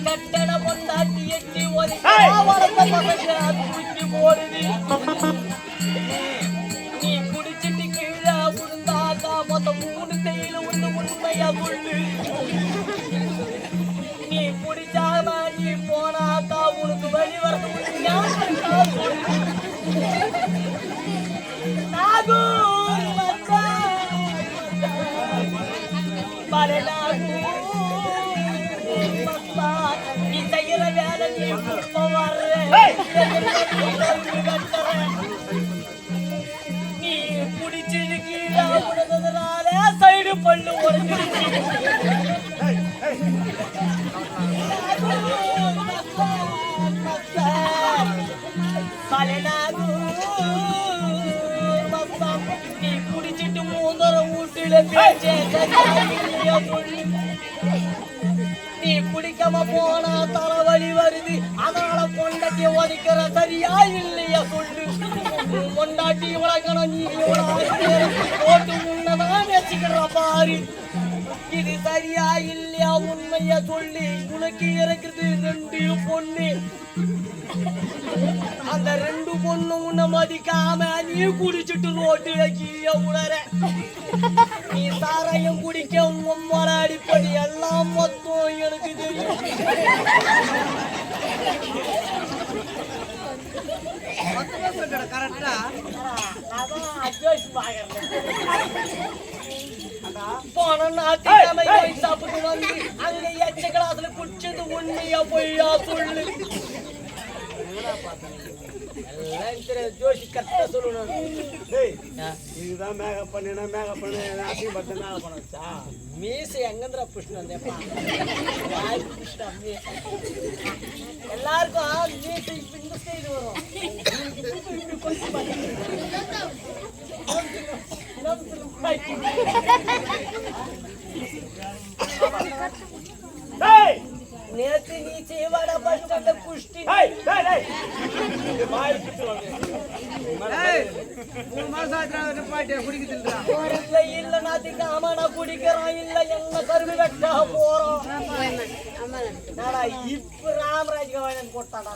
கட்டண பொண்டாட்டி எட்டி போடுது நீ குடிச்சிட்டு கீழே உழுந்தாக்கா மொத்தம் 3 கையில உண்டு உண்மையா சொல்லு நீ குடிச்சாம நீ போனாக்கா உனக்கு வழி வரது நீ செய்யற வேலை நீ நீ குடிச்சிருக்கீழால சைடு பல்லு உடஞ்சிருச்சு நீ குடிச்சிட்டு 3 வீட்டுல பேச்சே நீ குடிக்காம போனா தலைவலி வருது அதனால பொண்டாட்டி ஒதுக்கிற சரியா இல்லையா சொல்லு பொண்டாட்டி உலகணும் நீ போட்டு முன்னதான் வச்சுக்கிற பாரு இது சரியா இல்லையா உண்மையா சொல்லி உனக்கு இருக்கிறது 2 பொண்ணு அந்த 2 பொண்ணு உன்னை மதிக்காம நீ குடிச்சிட்டு ரோட்டுல கீழே உணர நீ சாரையும் குடிக்க உம்மல அடிப்படி எல்லாம் மொத்தம் எனக்கு தெரியும் போன ஞாயிற்றுக்கிழமை சாப்பிட்டு வந்து அங்க எச்ச கிளாஸ்ல குடிச்சது உண்மையா பொய்யா சொல்லு ஜோஷி கரெக்டா சொல்லணும் இதுதான் மேக்கப் பண்ணினா மேக்கப் பண்ணு அசிங்க பட்டு மேக்கப் பண்ண வச்சா மீசை எங்கந்திர புஷ்ணம் வந்தேப்பா எல்லாருக்கும் மீசை இந்த சைடு வரும் நேற்று நீ செய்வாட பஸ் ஸ்டாண்ட்ல குஷ்டி இல்ல நாத்திக்கு ஆமா நான் குடிக்கிறோம் இல்ல என்ன கருவி கட்டா போறோம் இப்ப ராமராஜ் கவாயன் போட்டாடா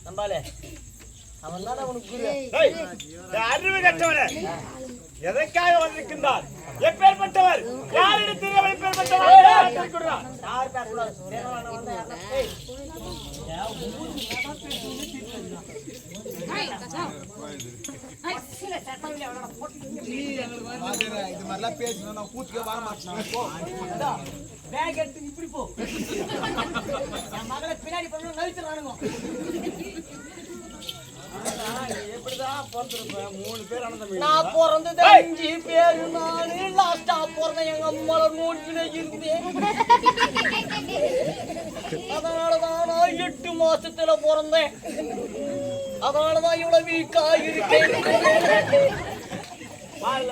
நம்பாலே அவன் தான் உனக்கு அறிவு கட்டவனே எதற்காக வந்திருக்கின்றார் எப்பேற்பட்டவர் யாரிடத்தில் எப்பேற்பட்டவர் இது மாதிரிலாம் பேசணும் நான் கூத்துக்கே வர மாட்டேன் பேக் எடுத்து இப்படி போ மகளை பின்னாடி பண்ண நவிச்சுறானுங்க நான் பிறந்தது 5 பேரு நானு லாஸ்டா பிறந்தேன் எங்க அம்மால நோட்டில இருந்தேன் அதனாலதான் நான் 8 மாசத்துல பிறந்தேன் அதனாலதான் இவ்வளவு வீக்கா இருக்கேன் பால்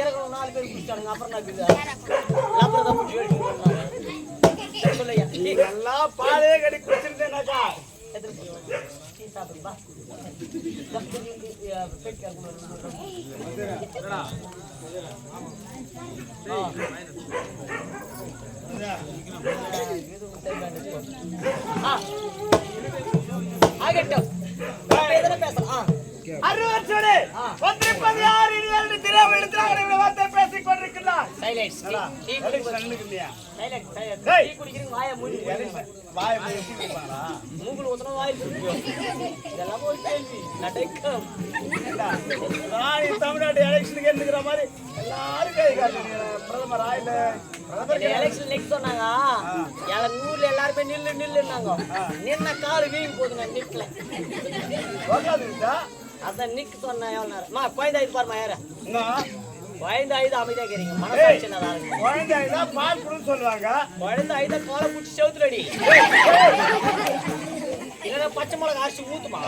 இறக்கணும் 4 பேர் குடிச்சானுங்க அப்புறம் நான் எல்லாம் பாலே கடி குடிச்சிருந்தேனாக்கா சாப்பிடுப்பா ஆகட்டும் பேசலாம் பேசிக் கொண்டிருக்கிறார் சைலன்ஸ் டீ நின்னுக்கிறியா சைலன்ஸ் சைலன்ஸ் டேய். டீ குடிக்கிறீங்க வாயை மூடி வாயை மூடி குடிப்பாங்களா? மூக்குல ஊத்துனா வாய் குடிக்கும் இதெல்லாம் ஒரு கேள்வி நடக்கும் நான் தமிழ்நாட்டு எலெக்ஷனுக்கு எடுத்துக்கிற மாதிரி எல்லாரும் கை காட்டுறீங்க. பிரதமர் ஆயில எலெக்ஷன் நெக்ஸ்ட் சொன்னாங்க ஊர்ல எல்லாருமே நில்லு நில்லுன்னாங்க நின்ன காரு வீங்கி போதுங்க நிக்கல உக்காந்துருந்தா அதான் நிக்க சொன்னா எவ்வளவு நேரம்மா குழந்தை இது பாருமா யாரு குழந்தை ஐந்து அமைதியா கேறீங்க ஏய், மனசாட்சி நல்லா இருக்கு குழந்தைதான் பால் குடுன்னு சொல்லுவாங்க. குழந்தை ஐத காலை பிடிச்சி செவுத்துலடி இல்லைன்னா பச்சை மிளகா அரிசி ஊத்துமா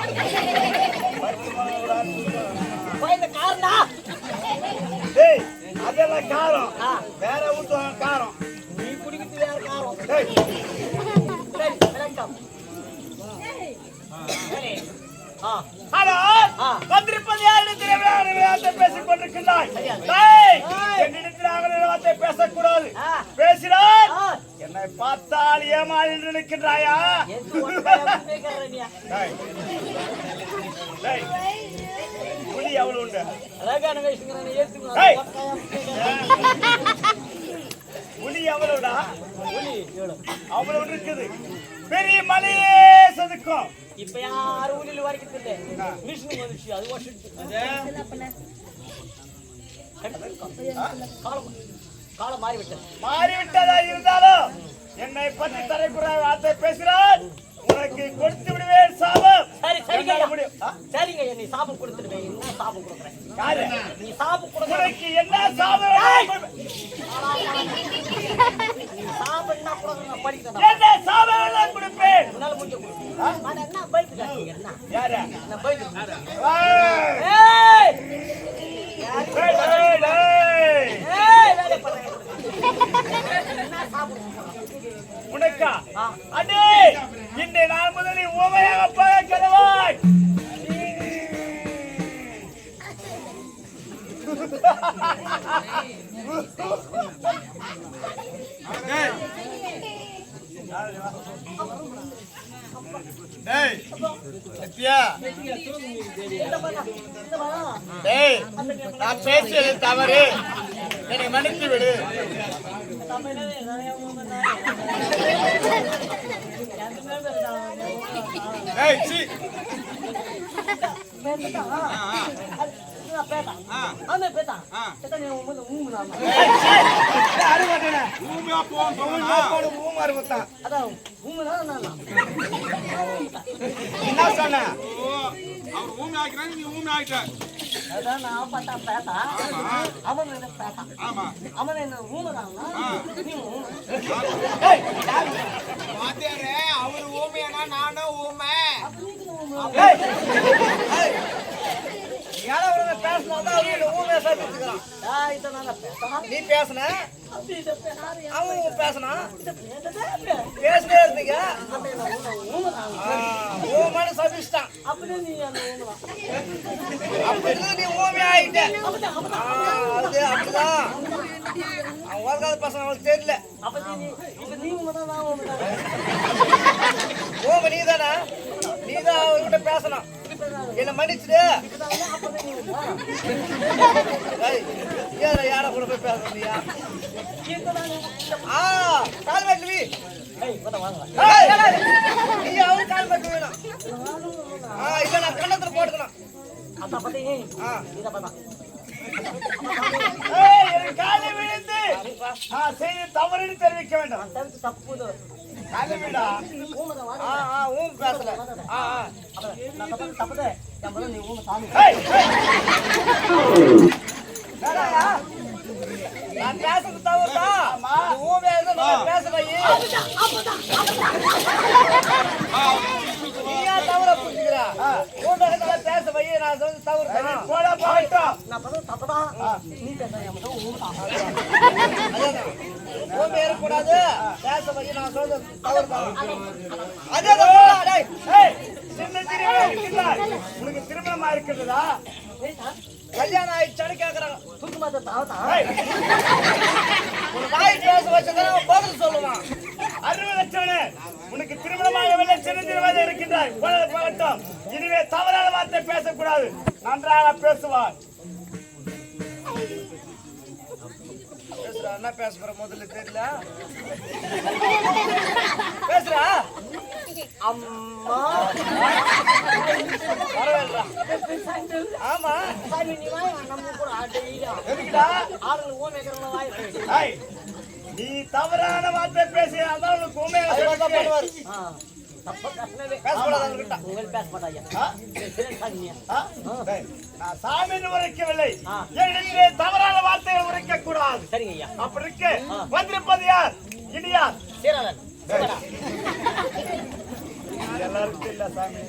குழந்தை காரணா டேய், அதெல்லாம் காரம் ஆ. வேற ஊத்துவாங்க காரம். நீ குடிக்கிறது வேற காரம் டேய், சரி வணக்கம் சரி ஆ ஹலோ ஆ. வந்திருப்பது யாரு திருவிழா பேசிக் கொண்டிருக்கின்றாய். சரியா? டேய், ஏய். என்னிடத்தில் வார்த்தை பேசக்கூடாது. ஆ. பேசினார் ஆ என்னை பார்த்தால் ஏமாறி நிற்கின்றாயா? எந்த ஒரு பையன் கேக்குற நீ டேய், டேய், புலி எவ்வளவு உண்டு? அழகான வயசுங்கிறானே ஏய். ஏத்துக்குறான் புலி எவ்வளவுடா? ஒலி எவ்வளவு அவ்வளவு இருக்குது. பெரிய மலையே செதுக்கும். இப்ப யாரும் ஊழில வரைக்கும் இல்ல மிஷின் வந்துச்சு அது காலம் மாறிவிட்டது மாறிவிட்டதா இருந்தாலும் என்னை பற்றி தரைக்குறை வார்த்தை பேசுகிறார். உனக்கு கொடுத்து விடுவேன் சாபம். சரி சரிங்க என்னால முடியும். ஆ? சரிங்க நீ சாபம் கொடுத்துடுவேன் என்ன சாபம் கொடுக்குறேன் யாரு? நீ சாபம் கொடுக்குற உனக்கு என்ன சாபம்? நீ சாபம் என்ன கொடுக்குற படிக்கிறேன் என்ன சாபம் எல்லாம் கொடுப்பேன். என்னால முடிஞ்ச கொடு என்ன பயத்துக்காங்க என்ன யாரு? என்ன பயத்து ஏய், ஏய் டேய், டேய், டேய். ஏய் வேலை பண்ணுங்க என்ன சாபம் உனக்கா? ஆ. அடே, இன்றைய நாள் முதல் நீ ஊமையாக போக கருவாய். டேய் சத்யா இந்த பண்ணா இந்த பண்ணா டேய் நான் பேசியது தவறு என்னை மன்னித்து விடு டேய் சீ ஊமையா போடு ஊமாரு மச்சான் என்ன சொன்ன அவர் ஊமை ஆக்கிறாங்க நீ ஊமை ஆகிட்ட ஆமா வாத்தியாரே அவரு ஊமையானா நானும் ஊமை நீ பேசுன அவன் பேசுனா பேசுனே இருந்தீங்க ஊமான சபிச்சிட்டான் அப்படி நீ ஊமை ஆயிட்ட அது அப்படிதான் அவன் ஓர்காத பசங்க அவனுக்கு தெரியல ஊமை நீதானா நீதான் அவர்கிட்ட பேசணும் என்ன மன்னிச்சுடு யார கூட போய் பேசுறியா கால் மாட்டுவி நீ அவரு கால் மாட்டு வேணும் இல்ல நான் கண்ணத்துல போட்டுக்கணும் காலை விழுந்து செய்து தவறுன்னு தெரிவிக்க வேண்டும். காலை விடா. ஊம் பேசல ஏய், ஏய். நான் பேசுறது தவறுதான் ஊமே பேசுறீ நீயா தவற புரிஞ்சுக்கிறா ஊமே பேச வை நான் சொல்றது தவறு போடா போகட்டும். ஊமே இருக்கக்கூடாது பேச வை நான் சொல்றது தவறு அதே ஏய், சின்ன திருமணம் இருக்கின்றாய். உனக்கு திருமணமா இருக்கிறதா? கல்யாணம் ஆயிடுச்சான்னு கேக்குறாங்க ஏய், ஒரு நாய் பேச வச்சதான் பதில் சொல்லுவான் அருவலட்சணே, உனக்கு திருமணமாகவில்லை, சின்ன திருமணம் இருக்கின்றாய். போகட்டும். இனிமே தவறான வார்த்தை பேசக்கூடாது. நன்றாக பேசுவார். பேசுறா என்ன பேச போற முதல்ல தெரியல. பேசுறா அம்மா பரவாயில்லடா. ஆமா சாமி நீ வாய் நம்ம கூட ஆடையில எதுக்குடா? ஆளுங்க ஓ மேக்கறன வாய் ஏய், நீ தவறான வார்த்தை பேசி அதான் உனக்கு உண்மையை அதுதான் பண்ணுவாரு. தப்ப கஷ்டமே பேசக்கூடாது அவர்கிட்ட. உங்கள் பேச மாட்டாயா சாமியா டேய், நான் சாமின்னு உரைக்கவில்லை. ஆ. என்னிடத்திலே தவறான வார்த்தைகள் உரைக்க கூடாது. சரிங்க ஐயா அப்படி இருக்கு வந்திருப்பது யார்? இடியார். சீரலன் எல்லாருக்கும் இல்ல சாமி.